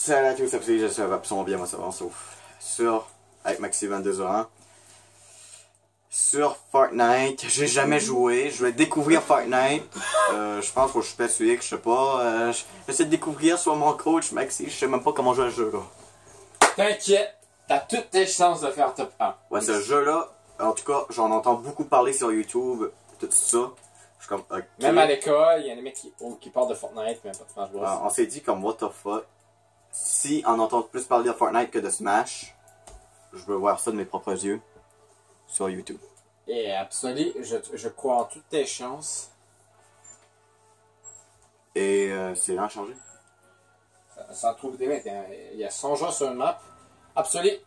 Salut à tous, je suis absolument bien, moi ça va, sauf sur, avec Maxi2201. Sur Fortnite, j'ai jamais joué, je vais découvrir Fortnite. Je pense que je suis persuadé que je sais pas. J'essaie de découvrir sur mon coach Maxi, je sais même pas comment jouer à ce jeu là. T'inquiète, t'as toutes tes chances de faire top 1. Ouais, ce jeu là, en tout cas, j'en entends beaucoup parler sur YouTube, tout ça. Je suis comme, ok. Même à l'école, il y a des mecs qui parlent de Fortnite, mais pas de Smash Bros. On s'est dit comme, what the fuck. Si on entend plus parler de Fortnite que de Smash, je veux voir ça de mes propres yeux sur YouTube. Et absolument, je crois en toutes tes chances. Et c'est là changé. Ça trouve des mecs, il y a 100 gens sur une map. Absolument,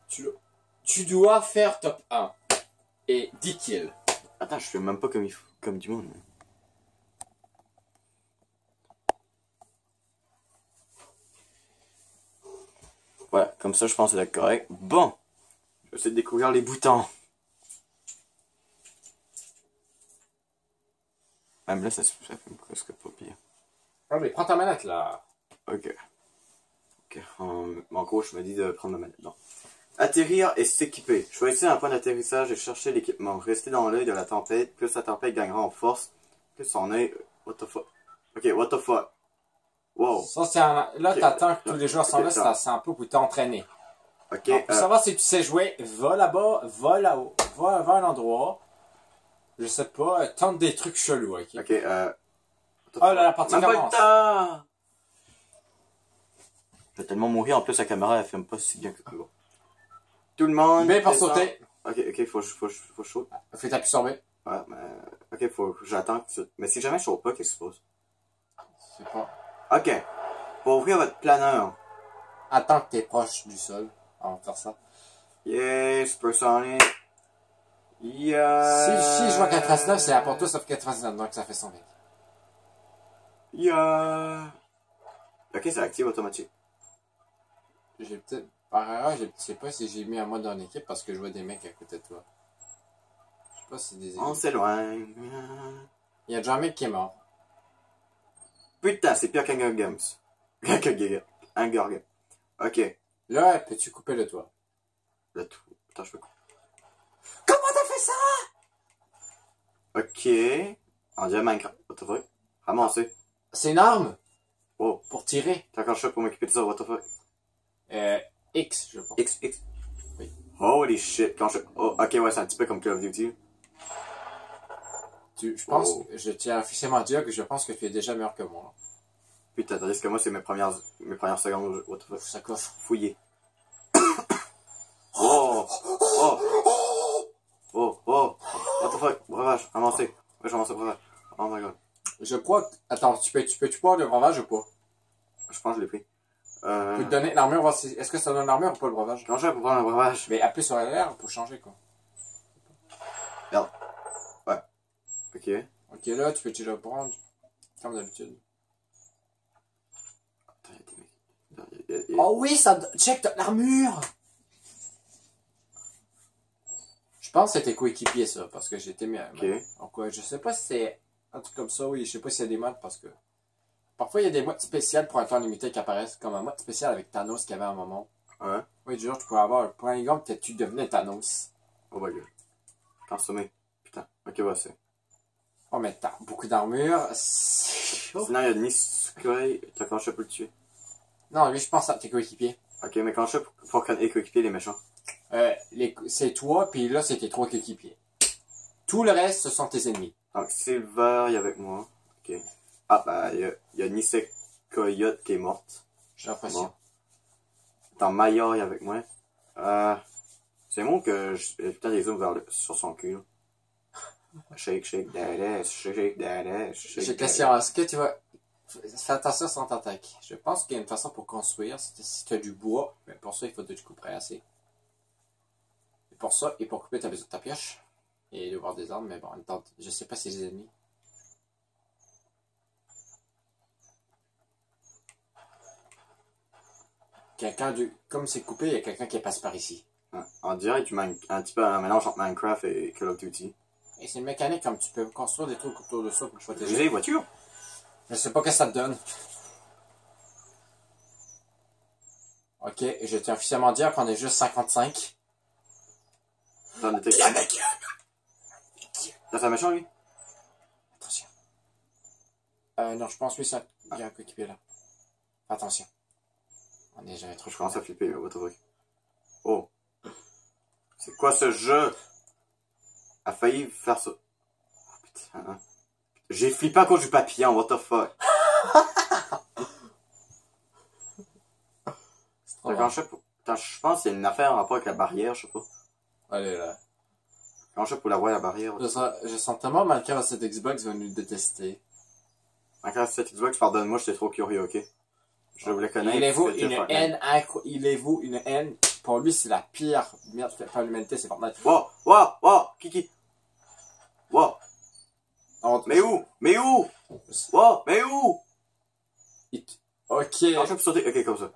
tu dois faire top 1. Et 10 kills. Attends, je fais même pas comme du monde. Voilà, comme ça je pense que c'est correct. Bon, je vais essayer de découvrir les boutons. Même là, ça fait presque pas pire. Ah mais prends ta manette là. Ok. Ok, mon coach me dit de prendre ma manette. Non. Atterrir et s'équiper. Choisissez un point d'atterrissage et cherchez l'équipement. Restez dans l'œil de la tempête. Plus la tempête gagnera en force, plus son œil... What the fuck? Ok, what the fuck? Wow. Ça, c'est là, okay. T'attends que tous les joueurs sont là, c'est un peu pour t'entraîner. Ok. Pour savoir si tu sais jouer, va là-bas, va là-haut, va à un endroit. Je sais pas, tente des trucs chelous, ok? Ok, oh là, la partie commence. Je vais tellement mourir, en plus la caméra elle filme pas si bien que ça. Tout le monde... B pour sauter. Ok, faut chaud. Fais t'appuyer sur B. Ouais, mais... Ok, j'attends que tu... Mais si jamais je saute pas, qu'est-ce qui se passe? Je sais pas. Ok. Pour ouvrir votre planeur. Attends que t'es proche du sol. On va faire ça. Yeah, Supersonic. Yeah. Si je vois 99, c'est pour toi, ça fait 99, donc ça fait 120. Yeah. Ok, c'est active automatique. J'ai peut-être... Par erreur, je sais pas si j'ai mis un mode en équipe parce que je vois des mecs à côté de toi. Je sais pas si c'est des... On s'éloigne. Il y a déjà un mec qui est mort. Putain, c'est pire qu'Hunger Games. Hunger Games. Ok. Là, peux-tu couper le toit? Le tout. Attends, je peux couper. Comment t'as fait ça? Ok. On dirait Minecraft. What the fuck? Ramasser. C'est une arme? Oh. Pour tirer. T'as encore chaud pour m'occuper de ça, what the fuck? X, je pense. X. Oui. Holy shit. Quand je... Oh, ok, ouais, c'est un petit peu comme Call of Duty. Je pense, je tiens officiellement à dire que je pense que tu es déjà meilleur que moi. Putain, tandis que moi, c'est mes premières secondes. What the fuck? Ça coffre. Fouiller. Oh! What the fuck? Breuvage, avancez. Ouais, j'avance au breuvage. Oh my god. Je crois que... Attends, tu peux-tu boire le breuvage ou pas? Je pense que je l'ai pris. Tu peux te donner l'armure, voir si... Est-ce que ça donne l'armure ou pas le breuvage? Comment je fais pour prendre un breuvage? Mais appuie sur LR pour changer, quoi. Merde. Ouais. Ok. Ok, là, tu peux-tu le prendre? Comme d'habitude. Attends, il y a des mecs. Oh oui, ça... Check l'armure! Je pense que c'était coéquipier, ça, parce que j'étais mis... Ok. Donc, je sais pas si c'est un truc comme ça, oui. Je sais pas s'il y a des modes, parce que... Parfois, il y a des modes spéciales pour un temps limité qui apparaissent, comme un mode spécial avec Thanos qu'il y avait à un moment. Ouais. Oui, du genre, tu pourrais avoir un point exemple, peut-être tu devenais Thanos. Oh my god. Consommé. Putain. Ok, ouais, c'est. Oh, mais t'as beaucoup d'armure. Sinon, il y a Niskoi. T'as quand je peux le tuer. Non, lui, je pense à tes coéquipiers. Ok, mais quand je pour équiper les méchants. C'est toi, puis là, c'est tes 3 coéquipiers. Tout le reste, ce sont tes ennemis. Donc, Silver, il est avec moi. Ok. Ah, bah, il y a Nisekoyot qui est morte. J'ai l'impression. Bon. Attends, Maya est avec moi. C'est moi que putain des zooms sur son cul. Shake, dada, shake, dada, shake. J'ai question, est-ce que tu vas... Fais attention sur ton attaque. Je pense qu'il y a une façon pour construire. Si tu as du bois, mais pour ça, il faut que tu couperais assez. Et pour ça, et pour couper, tu as besoin de ta pioche. Et de voir des armes, mais bon, je sais pas si c'est des ennemis. Comme c'est coupé, il y a quelqu'un qui passe par ici. On dirait que tu manques un petit peu un mélange entre Minecraft et Call of Duty. Et c'est une mécanique comme tu peux construire des trucs autour de ça pour protéger. J'ai des voitures. Je sais pas ce que ça te donne. Ok, je tiens officiellement à dire qu'on est juste 55. T'en étais qui? T'as un méchant, lui? Attention. Non, je pense lui, ça. Il y a un coéquipier là. Attention. On est jamais trop. Je commence à flipper, what the fuck. Oh. C'est quoi ce jeu? A failli faire ça. Oh, putain. J'ai flippé à cause du papillon, what the fuck. Quand je pense qu'il y a une affaire en rapport avec la barrière, je sais pas. Allez là. Quand je sais pour la voir la barrière. Je sens tellement mal que cette Xbox va nous détester. Encore cette Xbox, pardonne-moi, j'étais trop curieux, ok? Je voulais connaître. Il est vous une haine incroyable. Il est vous une haine. Pour lui, c'est la pire merde faite par l'humanité, c'est Fortnite. Wow, Kiki. Wow. Mais où? Wow, mais où? Ok. Je peux sauter, ok, comme ça.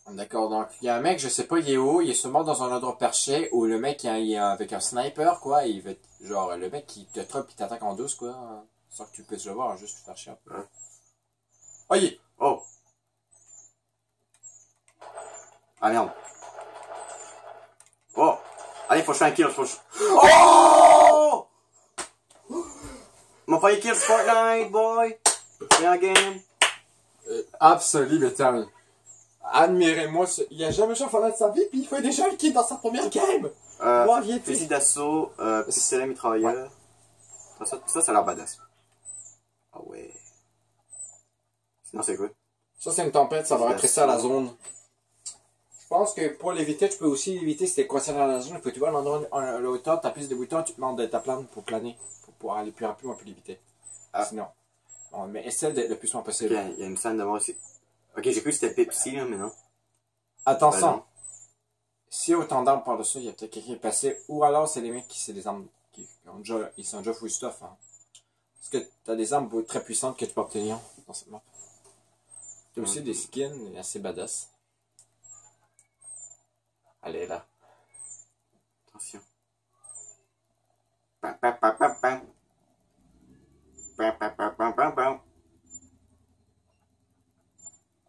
D'accord, donc il y a un mec, je sais pas il est où, il est sûrement dans un endroit perché où le mec il est avec un sniper quoi, il veut genre le mec qui te troppe et t'attaque en douce quoi, sans que tu puisses le voir, juste faire chier un peu. Ouais. Oh il est... Oh. Ah merde. Oh. Allez, faut que je fasse un kill, Oh! M'a failli kill Fortnite, boy. C'est un game. Absolument. Admirez-moi, il a jamais joué à Fortnite de sa vie, puis il fait déjà un kill dans sa première game! Moi, viens fusil d'assaut, pistolet mitrailleur. Ouais. Ça a l'air badass. Ah ouais. Sinon, c'est quoi? Ça, c'est une tempête, ça va rentrer à la zone. Je pense que pour l'éviter, tu peux aussi l'éviter si t'es coincé dans la zone. Il faut que tu vois l'endroit à la hauteur, t'appuies des boutons, tu te demandes de ta plane pour planer. Pour pouvoir aller plus rapidement, plus l'éviter. Ah. Sinon. Bon, mais essaie d'être le plus loin possible. Ok, il y a une scène de mort aussi. Ok, j'ai cru que c'était Pepsi, là, mais non. Attention. Ben Si autant d'armes par-dessus, il y a peut-être quelqu'un qui est passé. Ou alors, c'est les mecs qui, c'est des armes qui ils sont déjà full stuff. Hein. Parce que t'as des armes très puissantes que tu peux obtenir dans cette map. T'as aussi des skins assez badass. Allez, là. Attention. Pam, pam, pam, pam, pam. Pam, pam, pam, pam, pam, pam.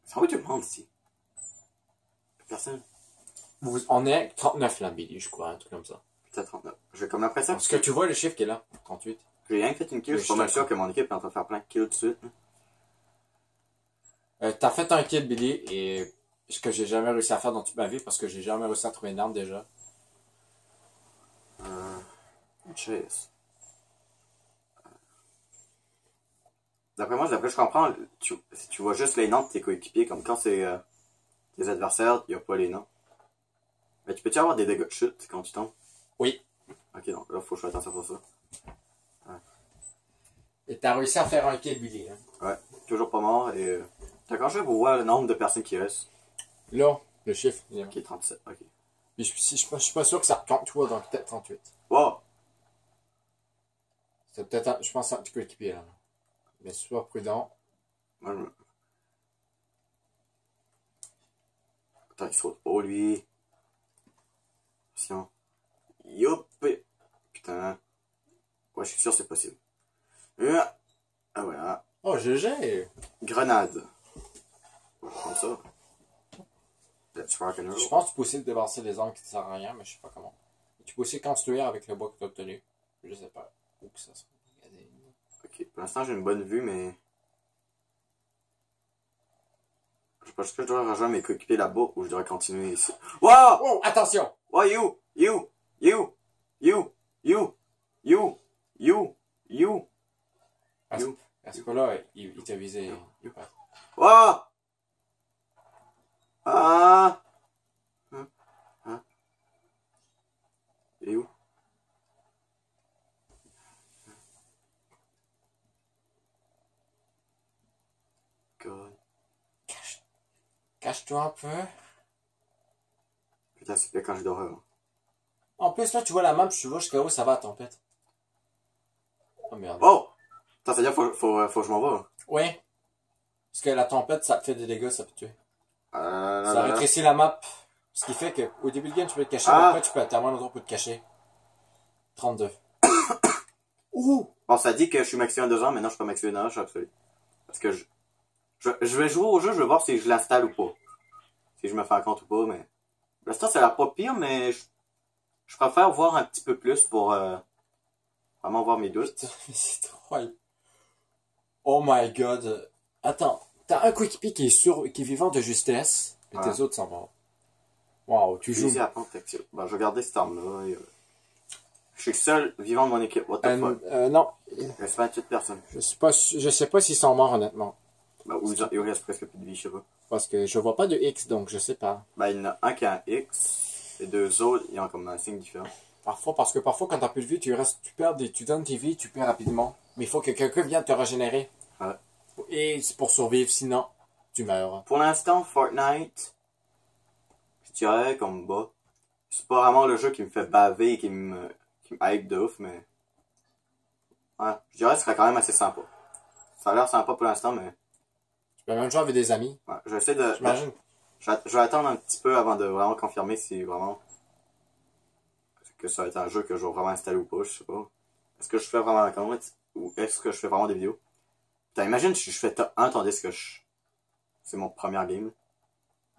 Ça va tout le monde ici. Personne. On est 39 là, Billy, je crois, un truc comme ça. Putain, 39. J'ai comme l'impression Parce que tu vois le chiffre qui est là, 38. j'ai rien fait une kill, je suis pas mal sûr que mon équipe est en train de faire plein de kills tout de suite. T'as fait un kill, Billy, et ce que j'ai jamais réussi à faire dans toute ma vie, parce que j'ai jamais réussi à trouver une arme déjà. Chase. D'après moi, d'après je comprends, tu vois juste les noms de tes coéquipiers, comme quand c'est tes adversaires, il n'y a pas les noms. Mais tu peux-tu avoir des dégâts de chute quand tu tombes? Oui. Ok, donc là, faut que je fasse attention pour ça. Ouais. Et t'as réussi à faire un kill, Billy. Hein? Ouais, toujours pas mort et... T'as quand même pour voir le nombre de personnes qui restent. Là, le chiffre. Il est Ok, 37, ok. Puis je suis pas sûr que ça compte, tu vois, donc peut-être 38. Wow! C'est peut-être, je pense, un petit coéquipier là. Mais sois prudent. Moi, Attends, il saute pas, lui. Attention. Youp! Putain. Ouais, je suis sûr que c'est possible. Ah, voilà. Oh, GG! Grenade. Comme ça. Let's rock and roll. Je pense que tu peux aussi te débarrasser des armes qui te servent à rien, mais je sais pas comment. Et tu peux aussi construire avec le bois que tu as obtenu. Je sais pas où que ça sera. Ok, pour l'instant j'ai une bonne vue, mais... Je pense que je dois rejoindre mes coéquipiers là-bas ou je devrais continuer ici. Wow! Oh, attention! Oh, you! À ce cas-là, il t'a visé. Wow! Ah! Hein? Et où? God. Cache-toi un peu. Putain, c'est pire quand je dors. En plus, là, tu vois la map, tu vois jusqu'à où ça va, la tempête. Oh merde. Oh! Ça veut dire faut que je m'en vais. Oui. Parce que la tempête, ça te fait des dégâts, ça peut te tuer. Ça Ça rétrécit la map. Ce qui fait qu'au début du game, tu peux te cacher, mais après, tu peux atteindre un endroit pour te cacher. 32. Ouh! Bon, ça dit que je suis maximum 2 ans, mais non, je suis pas maximum 1 an, je suis absolu. Parce que je vais jouer au jeu, je vais voir si je l'installe ou pas. si je me fais un compte ou pas, mais... L'instant, ça a l'air pas pire, mais je préfère voir un petit peu plus pour vraiment voir mes doutes. Putain, mais c'est trop hype. Oh my god. Attends, t'as un coéquipier qui est vivant de justesse, et Ouais. tes autres sont morts. Wow, tu joues. Easy à prendre, fait que ben, je vais garder cette arme-là. Je suis le seul vivant de mon équipe, what the fuck. Non, Il reste 28 personnes. je sais pas s'ils sont morts honnêtement. Ben, ou il reste presque plus de vie, je sais pas. Parce que je vois pas de X, donc je sais pas. Ben, il y en a un qui a un X, et deux autres, ils ont comme un signe différent. Parce que parfois quand t'as plus de vie, tu donnes tes vies, tu perds rapidement. Mais il faut que quelqu'un vienne te régénérer. Ouais. Et c'est pour survivre, sinon, tu meurs. Pour l'instant, Fortnite, je dirais comme bas. C'est pas vraiment le jeu qui me fait baver et qui me hype de ouf, mais... Ouais, je dirais que ce serait quand même assez sympa. Ça a l'air sympa pour l'instant, mais... Tu peux même jouer avec des amis. Ouais, je vais essayer de... J'imagine. Je vais attendre un petit peu avant de vraiment confirmer si vraiment... que ça va être un jeu que je vais vraiment installer ou pas, je sais pas. Est-ce que je fais vraiment un compte ou est-ce que je fais vraiment des vidéos? Putain, imagine si je fais top 1 tandis que c'est mon premier game.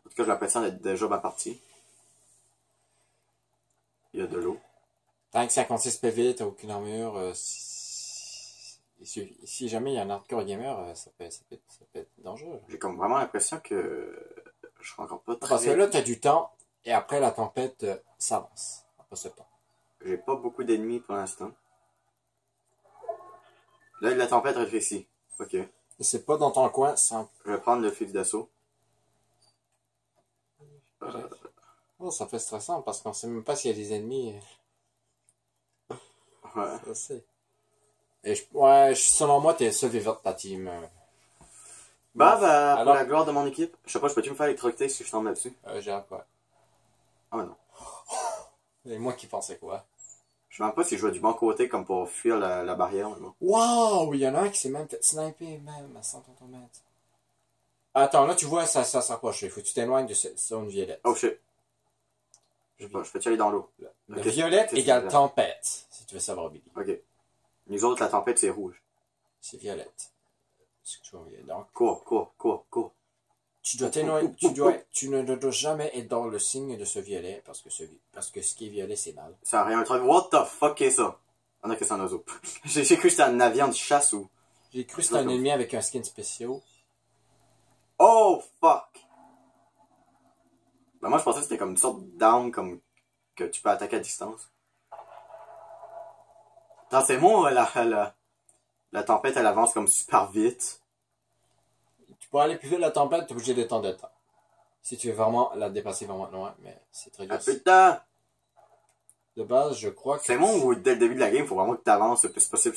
En tout cas, j'ai l'impression d'être déjà ma partie. Il y a de l'eau. Tant que 56 PV, t'as aucune armure. Si jamais il y a un hardcore gamer, ça peut être dangereux. J'ai comme vraiment l'impression que je suis encore pas très... Parce que là, t'as du temps, et après la tempête s'avance. Après ce temps. J'ai pas beaucoup d'ennemis pour l'instant. Là, la tempête rétrécit. Ok. Et c'est pas dans ton coin, sans... Je vais prendre le fusil d'assaut. Oh, ça fait stressant, parce qu'on sait même pas s'il y a des ennemis. Ouais. Ça c'est. Et ouais, selon moi, t'es le seul vivant de ta team. Bah, pour alors- la gloire de mon équipe, je sais pas, je peux-tu me faire électrocuter si je tombe là-dessus? J'ai quoi? Ah non. Et moi qui pensais quoi? Je sais même pas si je vais du bon côté comme pour fuir la barrière. Mais bon. Waouh! Il y en a un qui s'est même fait sniper, même, à 130 mètres. Attends, là, tu vois, ça s'approche. Il faut que tu t'éloignes de cette zone violette. Oh shit. Je sais pas, je peux-tu aller dans l'eau? Le Ok. violette Qu'est-ce égale que c'est? tempête, si tu veux savoir, Billy. Ok. Nous autres, la tempête, c'est rouge. C'est violette. C'est que tu vois, donc, Cours. tu dois t'éloigner, tu ne dois jamais être dans le signe de ce violet, parce que ce qui est violet, c'est mal. Ça a rien un truc. What the fuck est ça? On a que c'est un oiseau. J'ai cru que c'était un avion de chasse ou... J'ai cru que c'était un ennemi avec un skin spécial. Oh fuck! Ben moi je pensais que c'était comme une sorte d'arme comme que tu peux attaquer à distance. Attends, c'est moi la tempête elle avance comme super vite. Pour aller plus vite la tempête, t'es obligé d'étendre le temps. Si tu veux vraiment la dépasser vraiment loin, mais c'est très dur. Un peu de temps! De base, je crois que... C'est moi ou dès le début de la game, faut vraiment que tu avances le plus possible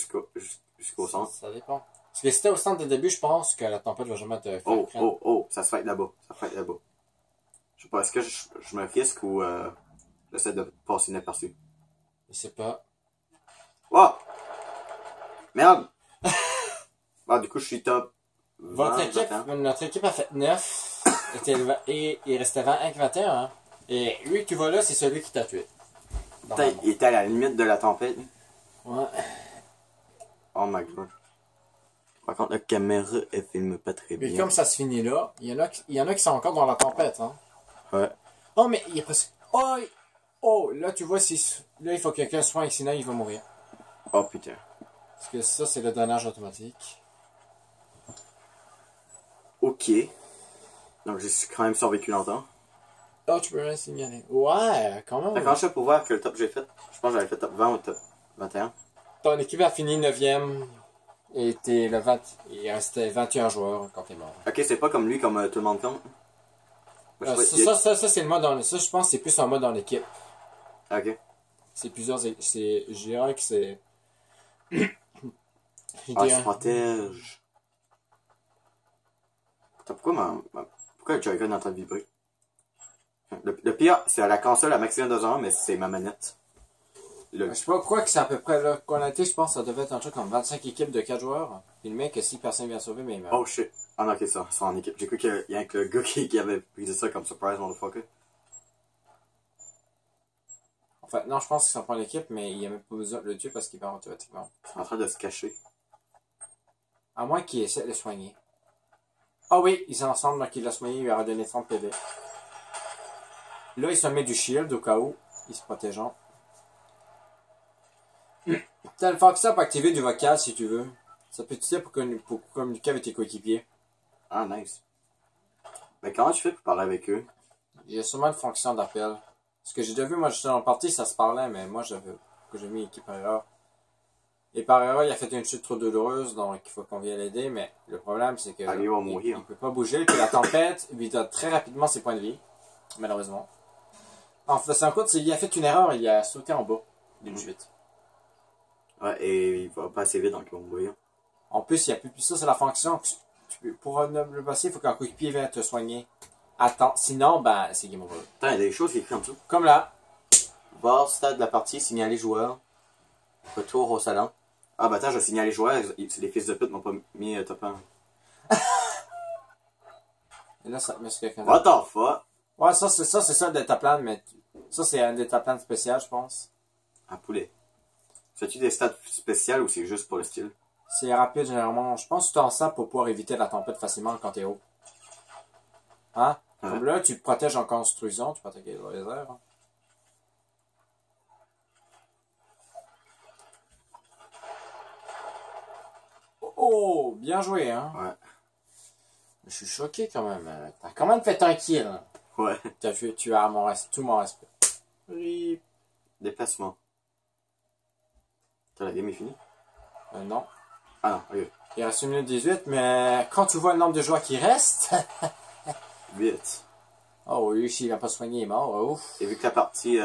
jusqu'au centre. Ça dépend. Parce que si t'es au centre dès le début, je pense que la tempête va jamais te faire craindre. Oh, ça se fait là-bas. Je sais pas, est-ce que je me risque ou j'essaie de passer inaperçu? Je sais pas. Oh! Merde! Bah du coup je suis top 20, Notre équipe a fait 9. Et il restait 20 avec 21. Hein. Et lui que tu vois là, c'est celui qui t'a tué. Putain, il était à la limite de la tempête. Ouais. Oh my god. Par contre, la caméra, elle filme pas très Mais bien. comme ça se finit là, il y en a qui sont encore dans la tempête. Hein. Ouais. Oh, mais il est presque... Oh, là, tu vois, là, il faut que quelqu'un soigne, sinon il va mourir. Oh putain. Parce que ça, c'est le drainage automatique. Ok. Donc j'ai quand même survécu longtemps. Oh, tu peux rien signaler. Ouais, quand même. Comment je fais pour voir quel top j'ai fait? Je pense que j'avais fait top 20 ou top 21. Ton équipe a fini 9ème. Et t'es le 20... Il restait 21 joueurs quand t'es mort. Ok, c'est pas comme lui, comme tout le monde compte. Moi, je sais pas, Ça, c'est le mode dans... Ça, je pense que c'est plus un mode dans l'équipe. Ok. C'est plusieurs... Je dirais que c'est... Ah, se protège. Putain, pourquoi le Joy-Con est en train de vibrer? Le pire, c'est à la console à maximum 2 ans, mais c'est ma manette. Je sais pas pourquoi que c'est à peu près là qu'on a été, je pense que ça devait être un truc comme 25 équipes de 4 joueurs. Puis le mec, si personne vient sauver, mais il meurt. Oh shit. Ah non, ok, ça, c'est en équipe. J'ai cru qu'il y a que le gars qui avait pris ça comme surprise, motherfucker. En fait, non, je pense qu'ils sont pas en équipe, mais il n'y a même pas besoin de le tuer parce qu'il part automatiquement. Il est en train de se cacher. À moins qu'il essaie de le soigner. Ah oui, ils sont ensemble, donc il l'a soigné, il lui a redonné 30 PV. Là, il se met du shield au cas où. Il se protégeant. T'as le Fox pour activer du vocal si tu veux. Ça peut t'aider pour communiquer avec tes coéquipiers. Ah, nice. Mais comment tu fais pour parler avec eux? Il y a sûrement une fonction d'appel. Ce que j'ai déjà vu, moi j'étais dans le party, ça se parlait, mais moi j'ai mis équipe erreur. Et par erreur, il a fait une chute trop douloureuse, donc il faut qu'on vienne l'aider, mais le problème c'est que il va mourir. Il peut pas bouger, puis la tempête lui donne très rapidement ses points de vie, malheureusement. En fait, c'est un coup, il a fait une erreur, il a sauté en bas d'une chute. Ouais, et il va pas assez vite, donc il va mourir. En plus, il y a plus ça, c'est la fonction que pour le passer, il faut qu'un coéquipier vienne te soigner. Attends, sinon, ben, c'est game over. Attends, il y a des choses qui écrites en dessous. Comme là. Voir stade de la partie, signaler joueur. Retour au salon. Ah, bah attends, je vais signaler joueur. C'est les fils de pute m'ont pas mis top 1. Et là, ça met sur quelqu'un What d'autre. the fuck? Ouais, ça, c'est ça, Deltaplan, mais ça, c'est un Deltaplan spécial, je pense. Un poulet. Fais-tu des stats spéciales ou c'est juste pour le style? C'est rapide, généralement. Je pense que tu t'en sers pour pouvoir éviter la tempête facilement quand t'es haut. Hein? Ouais. Comme là, tu te protèges en construisant, tu peux attaquer dans les airs. Hein. Oh, bien joué, hein? Ouais. Je suis choqué quand même. T'as quand même fait un kill. Hein? Ouais. Tu as tout mon respect. Rip. Déplacement. T'as la game est finie? Non. Ah non, ok. Il reste 1 minute 18, mais quand tu vois le nombre de joueurs qui restent... 8. Oh oui, s'il n'a pas soigné, il est mort. Ouf. Et vu que la partie...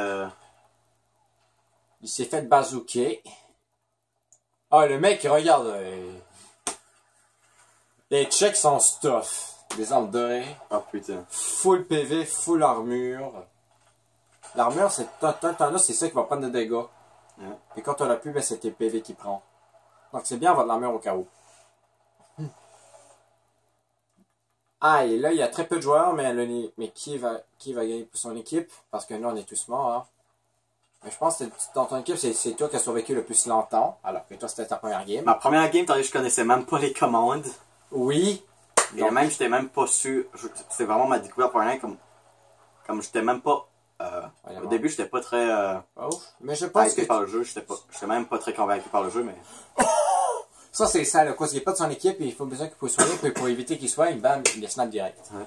Il s'est fait bazooker. Ah, le mec, regarde. Les checks sont stuff. Des armes dorées. Ah putain. Full PV, full armure. L'armure, c'est là, c'est ça qui va prendre des dégâts. Ouais. Et quand on l'a plus, ben, c'est tes PV qui prend. Donc c'est bien avoir de l'armure au cas où. Ah, et là, il y a très peu de joueurs, mais qui va gagner pour son équipe? Parce que nous, on est tous morts. Hein. Mais je pense que dans ton équipe, c'est toi qui as survécu le plus longtemps. Alors que toi, c'était ta première game. Ma première game, je connaissais même pas les commandes. Oui. Et donc, même, j'étais même pas sûr. C'est vraiment ma découverte pour rien. Comme j'étais même pas. Au début, j'étais pas très. Mais je pense que. Par le jeu. J'étais même pas très convaincu par le jeu, mais. Ça, c'est ça, là. Quand il n'est pas de son équipe, il faut besoin qu'il puisse soigner, puis pour éviter qu'il soit, bam, il les snap direct. Ouais.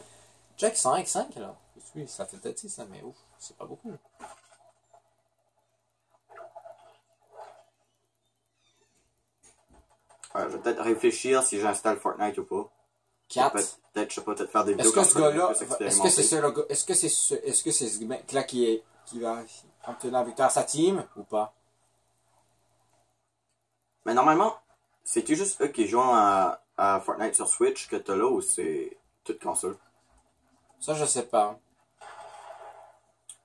Check 105, là. Oui, ça fait peut-être ça, mais ouf, c'est pas beaucoup. Ouais, je vais peut-être réfléchir si j'installe Fortnite ou pas. 4. Peut-être, je sais pas, peut-être faire des vidéos. Est-ce que ce gars-là, est-ce que c'est ce mec-là qui va obtenir la victoire à sa team, ou pas? Mais normalement, c'est-tu juste eux qui jouent à Fortnite sur Switch que t'as là ou c'est toute console? Ça, je sais pas.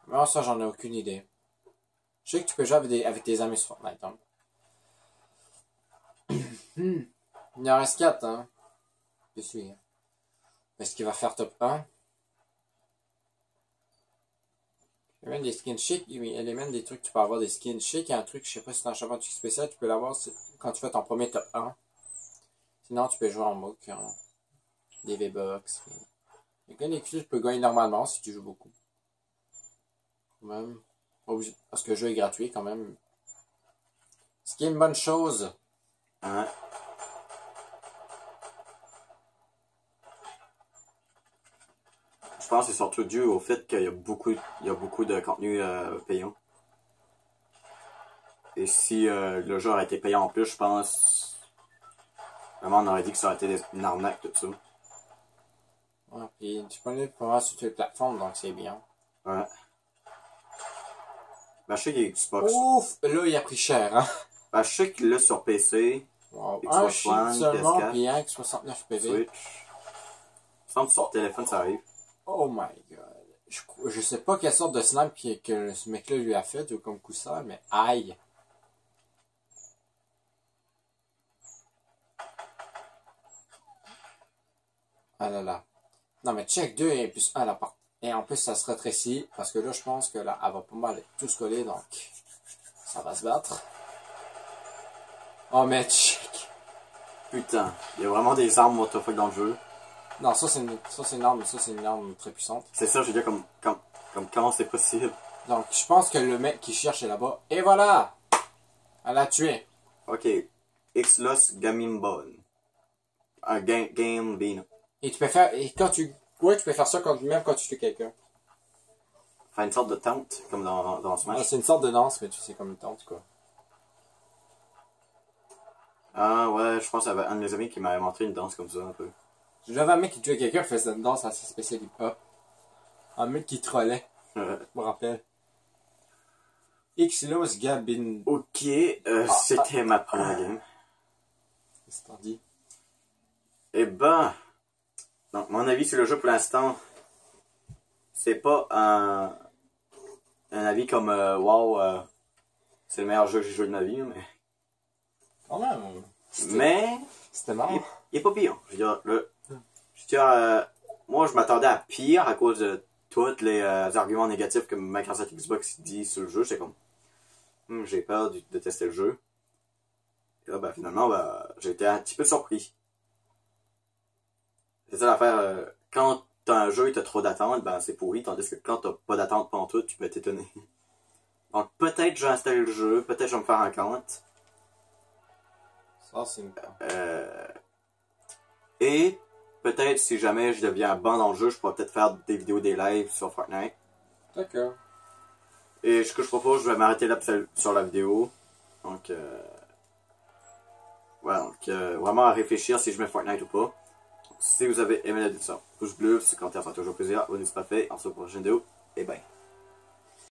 Moi, ça, j'en ai aucune idée. Je sais que tu peux jouer avec tes amis sur Fortnite, hein. Il en reste 4, hein. Je suis. Est-ce qu'il va faire top 1? Il y a même des skins chic, il y a même des trucs, tu peux avoir des skins chic. Il y a un truc, je sais pas si c'est un champion spécial, tu peux l'avoir quand tu fais ton premier top 1. Sinon, tu peux jouer en mode des V-Bucks. Il y a des trucs que tu peux gagner normalement si tu joues beaucoup. Même. Parce que le jeu est gratuit quand même. Ce qui est une bonne chose. Hein? Je pense que c'est surtout dû au fait qu'il y a beaucoup de contenu payant. Et si le jeu aurait été payant en plus, je pense vraiment on aurait dit que ça aurait été une arnaque tout ça. Ouais, puis disponible pour moi sur toutes les plateformes, donc c'est bien. Ouais. Ben, je sais qu'il y a Xbox. Ouf! Là, il a pris cher, hein? Ben, je sais qu'il l'a sur PC, Wow. Xbox Un sheet One, seulement, PS4, puis un avec 69 PV. Switch. Il me semble que sur téléphone ça arrive. Oh my god. Je sais pas quelle sorte de snap que ce mec-là lui a fait, ou comme coup ça, mais aïe. Ah là là. Non mais check 2 et plus 1 la part. Et en plus ça se rétrécit, parce que là je pense que là elle va pas mal tout se coller, donc ça va se battre. Oh mais check. Putain, il y a vraiment des armes what the fuck dans le jeu. Non, ça c'est une arme très puissante. C'est ça, je veux dire comme Comme comment c'est possible? Donc, je pense que le mec qui cherche est là-bas. Et voilà! Elle l'a tué. Ok. Xlos Gamimbon. Un game Bean. Et tu peux faire. Et quand tu. Ouais, tu peux faire ça même quand tu tues quelqu'un. Faire une sorte de tente, comme dans Smash. Ah, c'est une sorte de danse, mais tu sais, comme une tente, quoi. Ah ouais, je pense qu'il y avait un de mes amis qui m'avait montré une danse comme ça un peu. J'avais un mec qui tuait quelqu'un qui faisait une danse assez spéciale hip-hop. Un mec qui trollait, je me rappelle. Xlos Gabin. Ok, c'était ma première game. Qu'est-ce que t'en dis? Eh ben, donc mon avis sur le jeu pour l'instant, c'est pas un avis comme wow, c'est le meilleur jeu que j'ai joué de ma vie, mais. Quand même. Mais. C'était marrant. Il est pas pire. Je veux dire, moi je m'attendais à pire à cause de tous les arguments négatifs que Microsoft Xbox dit sur le jeu. J'étais comme, j'ai peur de tester le jeu. Et là, ben, finalement, ben, j'ai été un petit peu surpris. C'est ça l'affaire. Quand t'as un jeu et t'as trop d'attentes, ben c'est pourri. Tandis que quand t'as pas d'attente pendant tout, tu peux t'étonner. Donc peut-être je vais installer le jeu, peut-être je vais me faire un compte. Ça, c'est une. Et peut-être si jamais je deviens bon dans le jeu, je pourrais peut-être faire des vidéos, des lives sur Fortnite. D'accord. Et ce que je propose, je vais m'arrêter là sur la vidéo. Donc, voilà, donc vraiment à réfléchir si je mets Fortnite ou pas. Si vous avez aimé la vidéo, pouce bleu, si commentaire, ça fait toujours plaisir. Abonnez-vous si pas fait. On se voit pour la prochaine vidéo. Et bye.